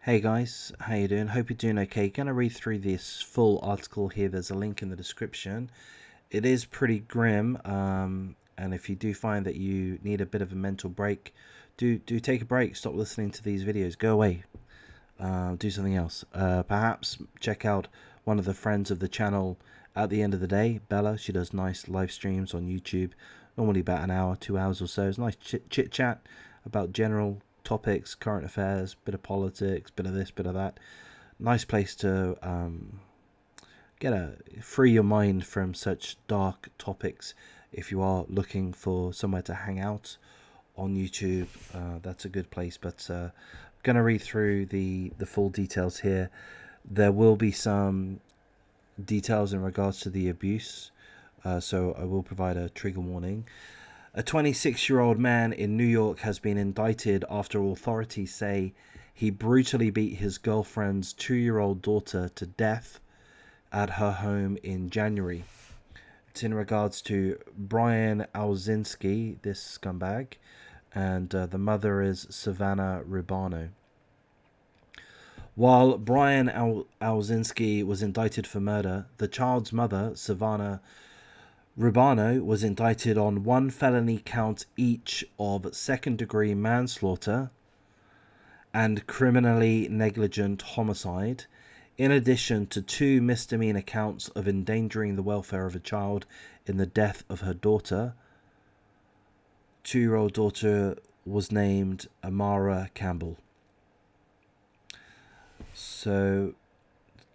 Hey guys, how you doing? Hope you're doing okay. Gonna read through this full article here. There's a link in the description. It is pretty grim, and if you do find that you need a bit of a mental break, do take a break. Stop listening to these videos. Go away. Do something else. Perhaps check out one of the friends of the channel at the end of the day. Bella, she does nice live streams on YouTube. Normally about an hour, 2 hours or so. It's nice chit chat about general topics, current affairs, bit of politics, bit of this, bit of that. Nice place to free your mind from such dark topics. If you are looking for somewhere to hang out on YouTube, that's a good place. But I'm gonna read through the full details here. There will be some details in regards to the abuse, so I will provide a trigger warning. A 26-year-old man in New York has been indicted after authorities say he brutally beat his girlfriend's 2-year-old daughter to death at her home in January. It's in regards to Brian Alzinski, this scumbag, and the mother is Savannah Rubano. While Brian Alzinski was indicted for murder, the child's mother, Savannah Rubano, was indicted on one felony count each of second-degree manslaughter and criminally negligent homicide, in addition to 2 misdemeanor counts of endangering the welfare of a child in the death of her daughter. 2-year-old daughter was named Amara Campbell. So,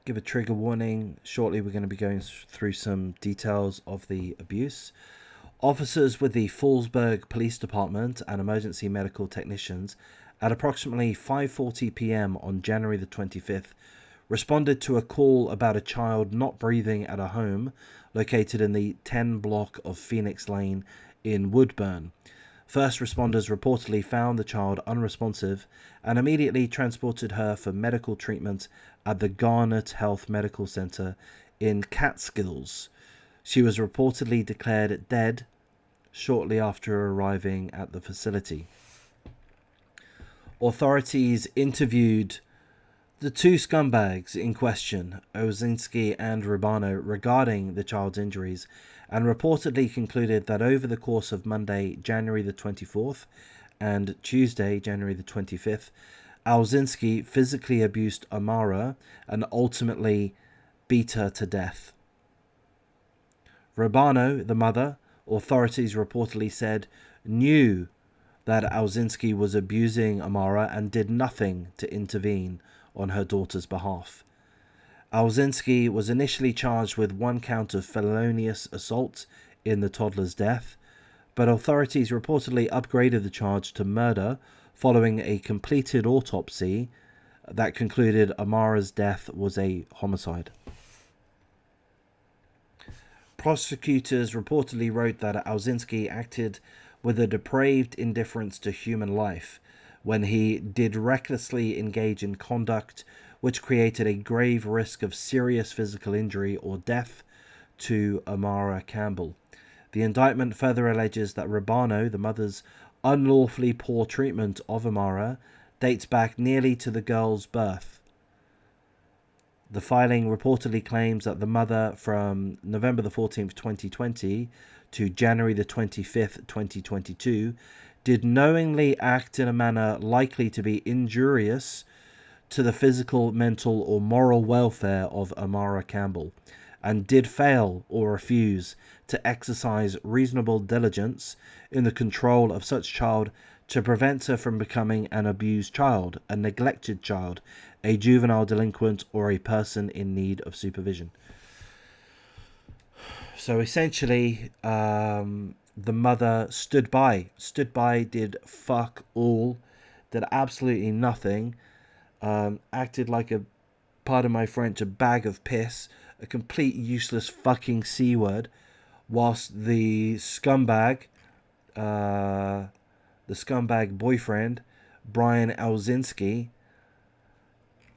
give a trigger warning. Shortly we're going to be going through some details of the abuse. Officers with the Fallsburg Police Department and emergency medical technicians at approximately 5:40 p.m. on January the 25th responded to a call about a child not breathing at a home located in the 10 block of Phoenix Lane in Woodburn. First responders reportedly found the child unresponsive and immediately transported her for medical treatment at the Garnet Health Medical Center in Catskills. She was reportedly declared dead shortly after arriving at the facility. Authorities interviewed the 2 scumbags in question, Ozinski and Rubano, regarding the child's injuries, and reportedly concluded that over the course of Monday, January the 24th, and Tuesday, January the 25th, Alzinski physically abused Amara and ultimately beat her to death. Rubano, the mother, authorities reportedly said, knew that Alzinski was abusing Amara and did nothing to intervene on her daughter's behalf. Alzinski was initially charged with 1 count of felonious assault in the toddler's death, but authorities reportedly upgraded the charge to murder following a completed autopsy that concluded Amara's death was a homicide. Prosecutors reportedly wrote that Alzinski acted with a depraved indifference to human life when he did recklessly engage in conduct which created a grave risk of serious physical injury or death to Amara Campbell. The indictment further alleges that Rubano, the mother's unlawfully poor treatment of Amara, dates back nearly to the girl's birth. The filing reportedly claims that the mother, from November the 14th, 2020 to January the 25th, 2022, did knowingly act in a manner likely to be injurious to the physical, mental, or moral welfare of Amara Campbell, and did fail or refuse to exercise reasonable diligence in the control of such child to prevent her from becoming an abused child, a neglected child, a juvenile delinquent, or a person in need of supervision. So essentially, the mother stood by, did fuck all, did absolutely nothing, acted like a, pardon my French, a bag of piss, a complete useless fucking C-word, whilst the scumbag boyfriend, Brian Alzinski,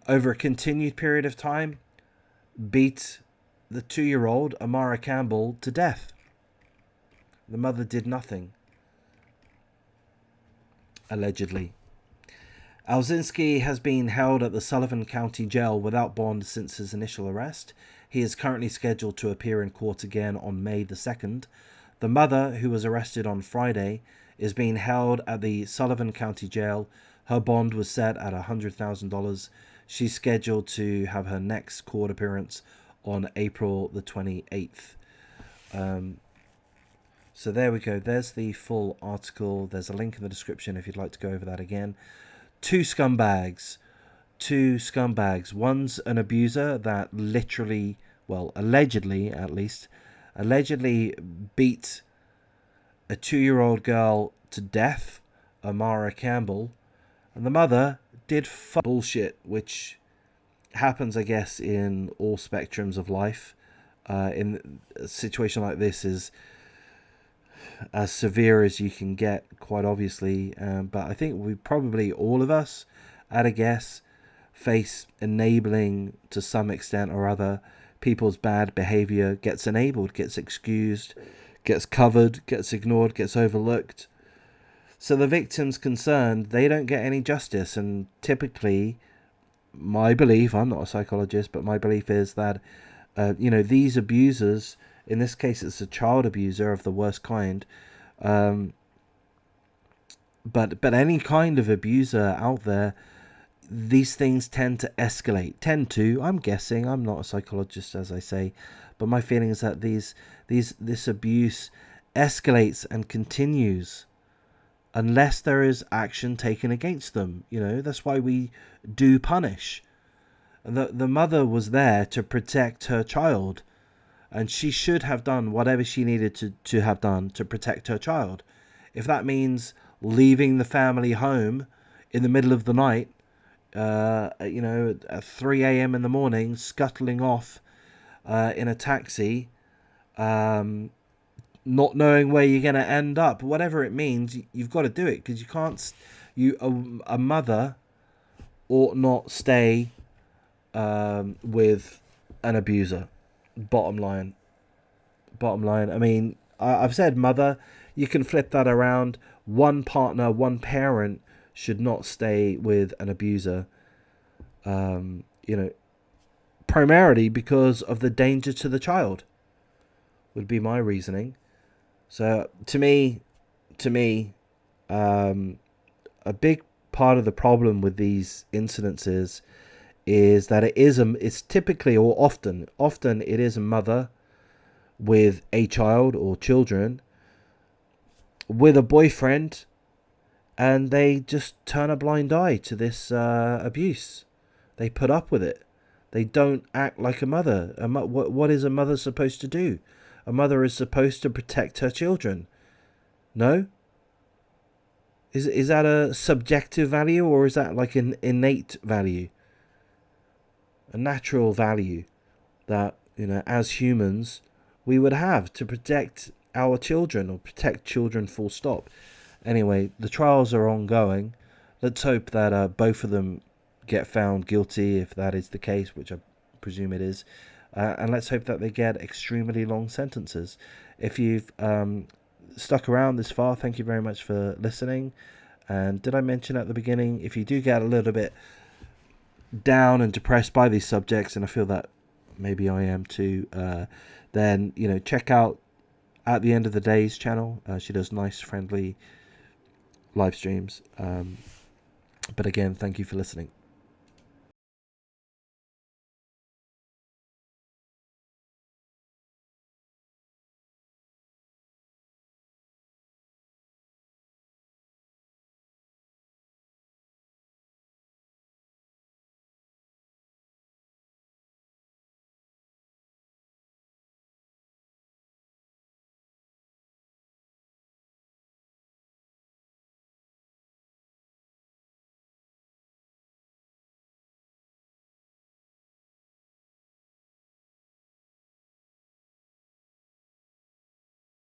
over a continued period of time, beat the 2-year-old Amara Campbell to death. The mother did nothing, allegedly. Alzinski has been held at the Sullivan County Jail without bond since his initial arrest. He is currently scheduled to appear in court again on May the 2nd. The mother, who was arrested on Friday, is being held at the Sullivan County Jail. Her bond was set at $100,000. She's scheduled to have her next court appearance on April the 28th. So there we go. There's the full article. There's a link in the description if you'd like to go over that again. Two scumbags. One's an abuser that literally, well, allegedly at least, beat a 2-year-old girl to death, Amara Campbell. And the mother did bullshit, which happens, I guess, in all spectrums of life. In a situation like this is as severe as you can get, quite obviously. But I think we probably, all of us, at a guess, face enabling to some extent or other. People's bad behavior gets enabled, gets excused, gets covered, gets ignored, gets overlooked. So the victims concerned, they don't get any justice. And typically, my belief, I'm not a psychologist, but my belief is that, these abusers, in this case it's a child abuser of the worst kind, but any kind of abuser out there, these things tend to escalate. I'm guessing, I'm not a psychologist, as I say, but my feeling is that this abuse escalates and continues unless there is action taken against them. That's why we do punish. The mother was there to protect her child, and she should have done whatever she needed to have done to protect her child. If that means leaving the family home in the middle of the night, at 3 a.m. in the morning, scuttling off in a taxi, not knowing where you're going to end up, whatever it means, you've got to do it, because you can't. A mother ought not stay with an abuser. Bottom line. I mean, I've said mother. You can flip that around. One partner, one parent should not stay with an abuser. Primarily because of the danger to the child, would be my reasoning. So to me, a big part of the problem with these incidences is that it's typically, or often it is a mother with a child or children with a boyfriend, and they just turn a blind eye to this abuse. They put up with it. They don't act like a mother. What is a mother supposed to do? A mother is supposed to protect her children. No? Is that a subjective value, or is that like an innate value? A natural value that, as humans, we would have to protect our children, or protect children full stop. Anyway, the trials are ongoing. Let's hope that both of them get found guilty, if that is the case, which I presume it is. And let's hope that they get extremely long sentences. If you've stuck around this far, thank you very much for listening. And did I mention at the beginning, if you do get a little bit down and depressed by these subjects, and I feel that maybe I am too, then check out At the End of the Day's channel. She does nice, friendly live streams. But again, thank you for listening.